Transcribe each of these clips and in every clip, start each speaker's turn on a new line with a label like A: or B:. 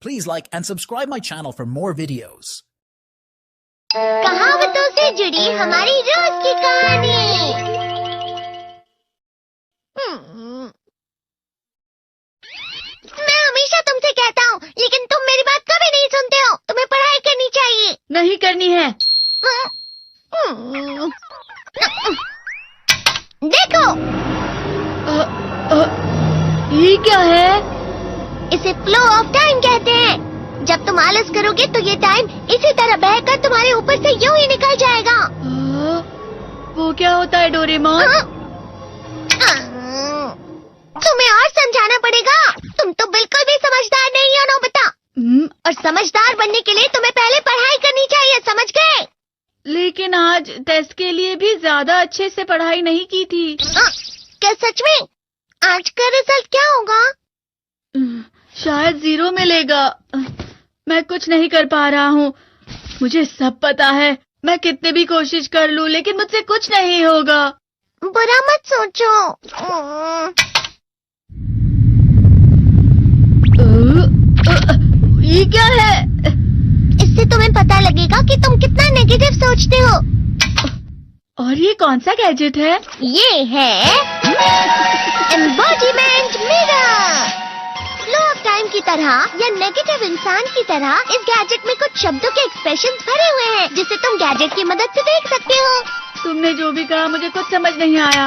A: Please like and subscribe my channel for more videos.
B: कहावतों से जुड़ी हमारी रोज की कहानी। मैं हमेशा तुमसे कहता हूँ, लेकिन तुम मेरी बात कभी नहीं सुनते हो। तुम्हें पढ़ाई करनी चाहिए।
C: नहीं करनी है।
B: देखो,
C: ये क्या है?
B: इसे फ्लो ऑफ टाइम कहते हैं। जब तुम आलस करोगे तो ये टाइम इसी तरह बहकर तुम्हारे ऊपर से यूं ही निकल जाएगा।
C: वो क्या होता है डोरेमोन?
B: तुम्हें और समझाना पड़ेगा। तुम तो बिल्कुल भी समझदार नहीं हो नोबिता। और समझदार बनने के लिए तुम्हें पहले पढ़ाई करनी चाहिए, समझ गए?
C: लेकिन आज टेस्ट के लिए भी ज्यादा अच्छे से पढ़ाई नहीं की थी।
B: क्या सच में? आज का रिजल्ट क्या होगा?
C: शायद 0 मिलेगा। मैं कुछ नहीं कर पा रहा हूँ। मुझे सब पता है। मैं कितनी भी कोशिश कर लूँ, लेकिन मुझसे कुछ नहीं होगा।
B: बुरा मत सोचो।
C: ये क्या है?
B: इससे तुम्हें पता लगेगा कि तुम कितना नेगेटिव सोचते हो।
C: और ये कौन सा गैजेट है?
B: ये है embodiment mirror. Flow of time की तरह या नेगेटिव इंसान की तरह इस गैजेट में कुछ शब्दों के एक्सप्रेशंस भरे हुए हैं, जिसे तुम गैजेट की मदद से देख सकते हो।
C: तुमने जो भी कहा मुझे कुछ समझ नहीं आया।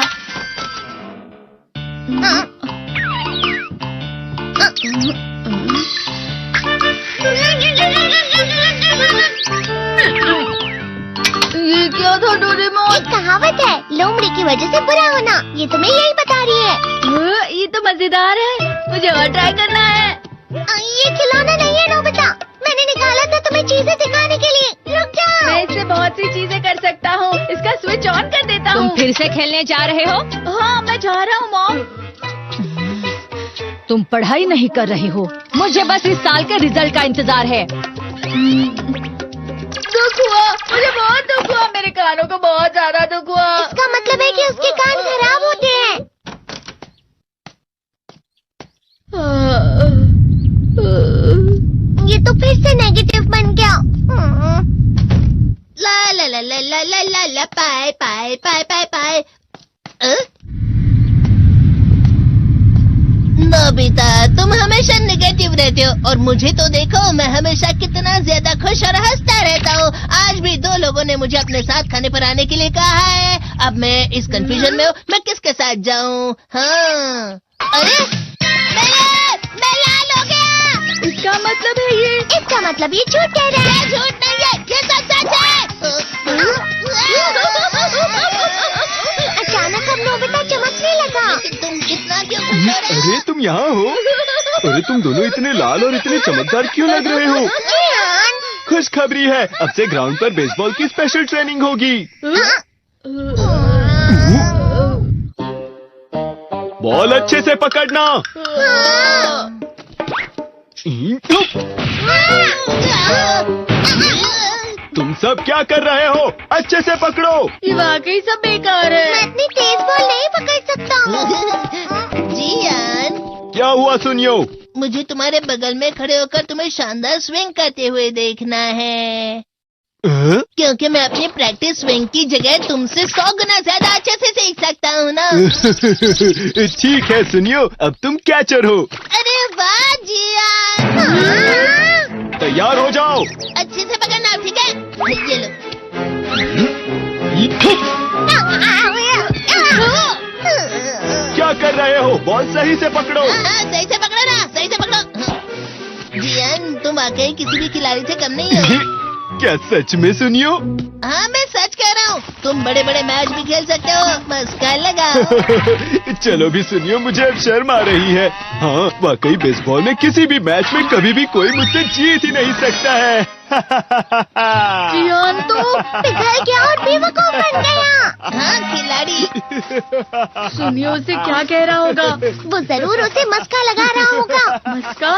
C: ये क्या था डोरेमोन?
B: एक कहावत है, लोमड़ी की वजह से बुरा होना। ये तुम्हें यही बता रही है।
C: ये तो मजेदार है। मुझे और ट्राई करना है।
B: ये खिलौना नहीं है नोबिता। मैंने निकाला था तुम्हें चीजें सिखाने के लिए। रुक जाओ।
C: मैं इससे बहुत सी चीजें कर सकता हूँ। इसका स्विच ऑन कर देता हूँ।
D: तुम फिर से खेलने जा रहे हो?
C: हाँ, मैं जा रहा हूँ मॉम।
D: तुम पढ़ाई नहीं कर रही हो। मुझे बस इस साल के रिजल्ट का इंतजार है।
C: दुख हुआ, मुझे बहुत दुख हुआ। मेरे कानों को बहुत ज्यादा दुख हुआ।
B: इसका मतलब है कि उसके कान खराब होते हैं। ये तो फिर से नेगेटिव बन गया। ला ला ला ला ला ला ला ला पाए पाए पाए पाए पाए। नोबिता, तुम हमेशा नेगेटिव रहते हो, और मुझे तो देखो, मैं हमेशा कितना ज्यादा खुश और हंसता रहता हूँ। आज भी 2 लोगों ने मुझे अपने साथ खाने पर आने के लिए कहा है। अब मैं इस कंफ्यूजन में हूँ, मैं किसके साथ जाऊँ? हाँ, अरे मैं लाल हो गया।
C: इसका मतलब है ये?
B: इसका मतलब ये झूठ कह रहा है। झूठ नहीं है, ये सच है। अचानक अब नोबिता चमकने लगा। तुम इतना क्यों खुश हो रहे हो?
E: अरे तुम यहाँ हो? अरे तुम दोनों इतने लाल और इतने चमकदार क्यों लग रहे हो? खुशखबरी है, अब से ग्राउंड पर बेसबॉल की स्पेशल ट्रेनिंग होगी। बॉल अच्छे से पकड़ना। तुम सब क्या कर रहे हो? अच्छे से पकड़ो।
C: ये वाकई सब बेकार है।
B: मैं इतनी तेज बॉल नहीं पकड़ सकता हूँ। जियान,
E: क्या हुआ सुनियो?
B: मुझे तुम्हारे बगल में खड़े होकर तुम्हें शानदार स्विंग करते हुए देखना है। क्योंकि मैं अपनी प्रैक्टिस स्विंग की जगह तुमसे 100 गुना ज्यादा अच्छे से सीख सकता हूँ ना।
E: ठीक है सुनियो, अब तुम कैचर हो।
B: अरे वाह जियान।
E: तैयार हो जाओ।
B: अच्छे से पकड़ना, ठीक है? ये लो।
E: क्या कर रहे हो? बॉल सही से पकड़ो।
B: सही से पकड़ो ना, सही से पकड़ो। जियान, तुम वाकई किसी भी खिलाड़ी से कम नहीं हो।
E: क्या सच में सुनियो?
B: हाँ, मैं सच कह रहा हूँ। तुम बड़े बड़े मैच भी खेल सकते हो। मस्का लगाओ।
E: चलो भी सुनियो, मुझे अब शर्म आ रही है। हाँ, वाकई बेसबॉल में किसी भी मैच में कभी भी कोई मुझसे जीत ही नहीं सकता है।
C: जियान तो
B: पिघल गया और बेवकूफ बन गया। हाँ, खिलाड़ी।
C: सुनियो उसे क्या कह रहा होगा?
B: वो जरूर उसे मस्का लगा रहा होगा।
C: मस्का?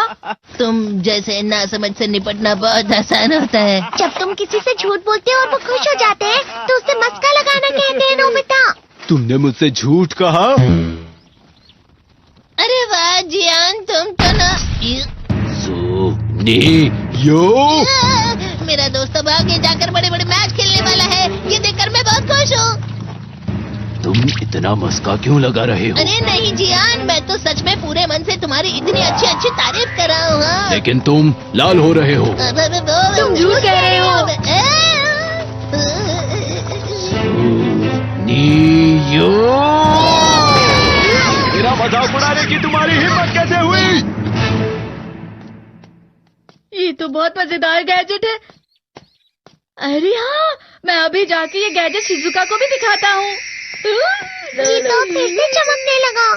B: तुम जैसे नासमझ से निपटना बहुत आसान होता है। जब तुम किसी से झूठ बोलते हो और वो खुश हो जाते हैं, तो उसे मस्का लगाना कहते हैं नोबिता।
E: तुमने मुझसे झूठ कहा?
B: अरे वाह जियान, तुम तो ना।
E: यो
B: मेरा दोस्त अब आगे जाकर बड़े बड़े मैच खेलने वाला है। ये देखकर मैं बहुत खुश हूँ।
E: तुम इतना मस्का क्यों लगा रहे हो?
B: अरे नहीं जियान, मैं तो सच में पूरे मन से तुम्हारी इतनी अच्छी अच्छी तारीफ कर रहा हूँ। हाँ।
E: लेकिन तुम लाल हो रहे हो।
B: तुम झूठ कह रहे हो।
E: यो मेरा मजाक उड़ाने की तुम्हारी हिम्मत कैसे हुई?
C: ये तो बहुत मजेदार गैजेट है। अरे हाँ, मैं अभी जाके ये गैजेट शिजुका को भी दिखाता हूँ।
B: ये तो फिर से चमकने लगा।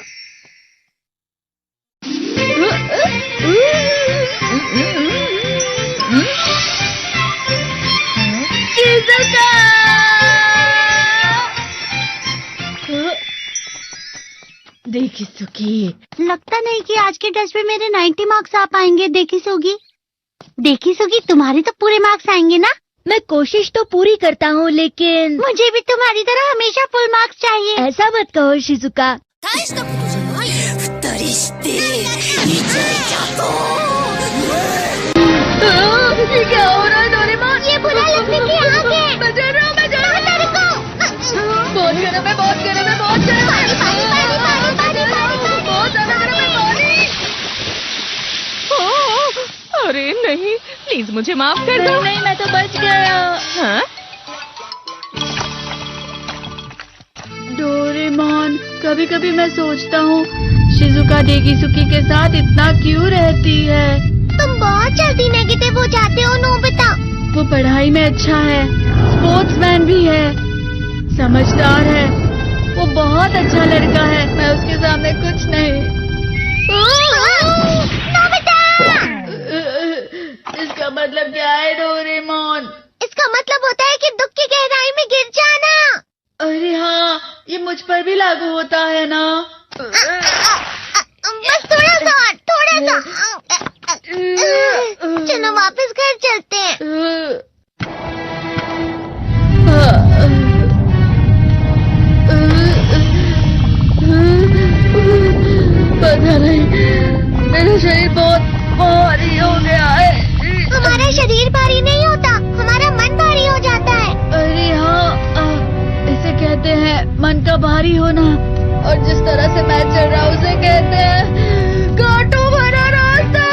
C: शिजुका! देखी सुखी,
F: लगता नहीं कि आज के टेस्ट में मेरे 90 मार्क्स आ पाएंगे। देखी सोगी, तुम्हारे तो पूरे मार्क्स आएंगे ना?
D: मैं कोशिश तो पूरी करता हूँ, लेकिन
F: मुझे भी तुम्हारी तरह हमेशा फुल मार्क्स चाहिए।
D: ऐसा मत कहो शिजुका।
C: ये क्या हो रहा है डोरेमोन?
F: ये बुरा लगने की आग है।
C: मैं डर रहा हूँ, मैं डर रहा हूँ। बहुत गर्म है, बहुत गर्म है, बहुत गर्म है। बहुत ज्यादा गर्म है पानी।
G: अरे नहीं, प्लीज मुझे माफ कर दो।
C: नहीं, मैं तो बच गया।
G: हाँ?
C: डोरेमोन, कभी कभी मैं सोचता हूँ शिजुका डेकिसुकी के साथ इतना क्यों रहती है।
F: तुम बहुत जल्दी नेगेटिव हो जाते हो नोबिता।
C: वो पढ़ाई में अच्छा है, स्पोर्ट्समैन भी है, समझदार है। वो बहुत अच्छा लड़का है। मैं उसके सामने कुछ नहीं।
F: नोबिता!
C: इसका मतलब क्या है डोरेमोन?
F: इसका मतलब होता है कि दुख की गहराई में गिर जाना।
C: अरे हाँ, ये मुझ पर भी लागू होता है ना।
F: बस थोड़ा सा। चलो वापस घर चलते हैं।
C: पता नहीं, मेरा शरीर बहुत भारी हो गया है।
F: हमारा शरीर भारी नहीं होता, हमारा मन भारी हो जाता है।
C: अरे हाँ, इसे कहते हैं मन का भारी होना। और जिस तरह से मैं चल रहा हूँ उसे कहते हैं कांटों भरा रास्ता।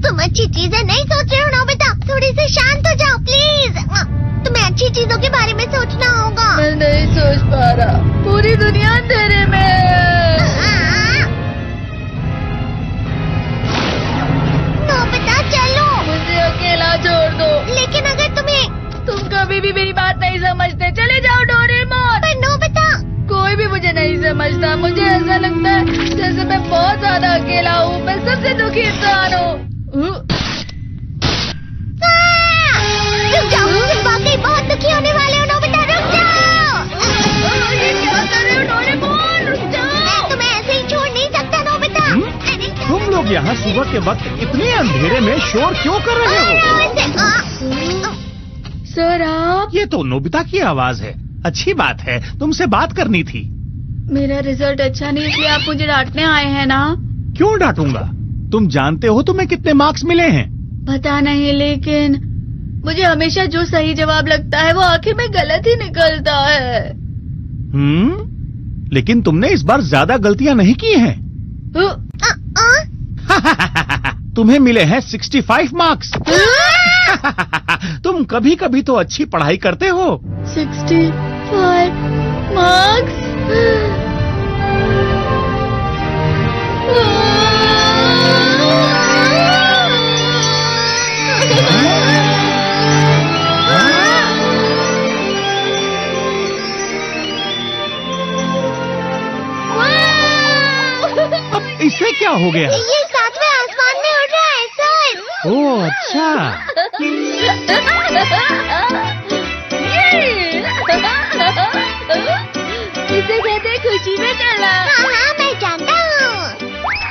F: तुम अच्छी चीजें नहीं सोच रहे हो नोबिता। थोड़ी सी शांत हो जाओ प्लीज। तुम्हें अच्छी चीजों के बारे में सोचना होगा।
C: मैं नहीं सोच पा रहा, पूरी दुनिया अंधेरे में है।
F: नोबिता चलो।
C: मुझे अकेला छोड़ दो।
F: लेकिन अगर
C: तुम कभी भी मेरी बात नहीं समझते। चले जाओ डोरेमोन।
F: पर नोबिता।
C: कोई भी मुझे नहीं समझता। मुझे ऐसा लगता है जैसे मैं बहुत ज्यादा अकेला हूँ। मैं सबसे दुखी इंसान हूँ।
F: रुक जाओ, तुम वाकई बहुत दुखी होने वाले हो नोबिता। रुक जाओ।
C: ये क्या कर रहे हो डोरेमोन? रुक जाओ।
F: मैं तुम्हें ऐसे ही छोड़ नहीं सकता नोबिता।
H: तुम लोग यहाँ सुबह के वक्त इतने अंधेरे में शोर क्यों कर रहे हो?
C: सर आप?
H: ये तो नोबिता की आवाज है। अच्छी बात है, तुमसे बात करनी थी।
C: मेरा रिजल्ट अच्छा नहीं, इसलिए आप मुझे डांटने आए हैं ना?
H: क्यों डांटूंगा? तुम जानते हो तुम्हें कितने मार्क्स मिले हैं?
C: पता नहीं, लेकिन मुझे हमेशा जो सही जवाब लगता है वो आखिर में गलत ही निकलता है।
H: लेकिन तुमने इस बार ज्यादा गलतियां नहीं की हैं। तुम्हें मिले हैं 65 मार्क्स। तुम कभी कभी तो अच्छी पढ़ाई करते हो।
C: 65 मार्क्स?
H: अब इससे क्या हो गया?
F: ये 7वें आसमान में उड़ रहा है सर।
H: ओह अच्छा।
C: इसे कहते हैं खुशी में चलना।
F: हाँ मैं जानता हूँ।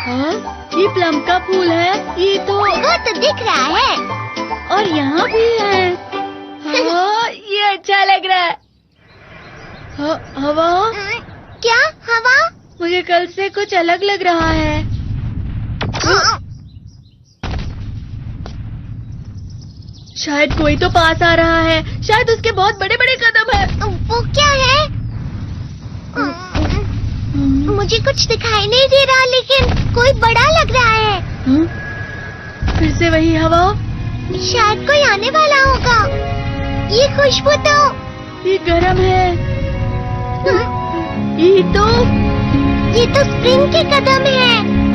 C: हाँ, ये प्लम का फूल है। ये तो
F: वो तो दिख रहा है।
C: और यहाँ भी है। हाँ, ये अच्छा लग रहा है। हवा?
F: क्या हवा?
C: मुझे कल से कुछ अलग लग रहा है। शायद कोई तो पास आ रहा है। शायद उसके बहुत बड़े बड़े कदम है।
F: वो क्या है? मुझे कुछ दिखाई नहीं दे रहा, लेकिन कोई बड़ा लग रहा है।
C: फिर से वही हवा?
F: शायद कोई आने वाला होगा। ये खुशबू तो
C: ये गरम है। ये तो
F: स्प्रिंग के कदम है।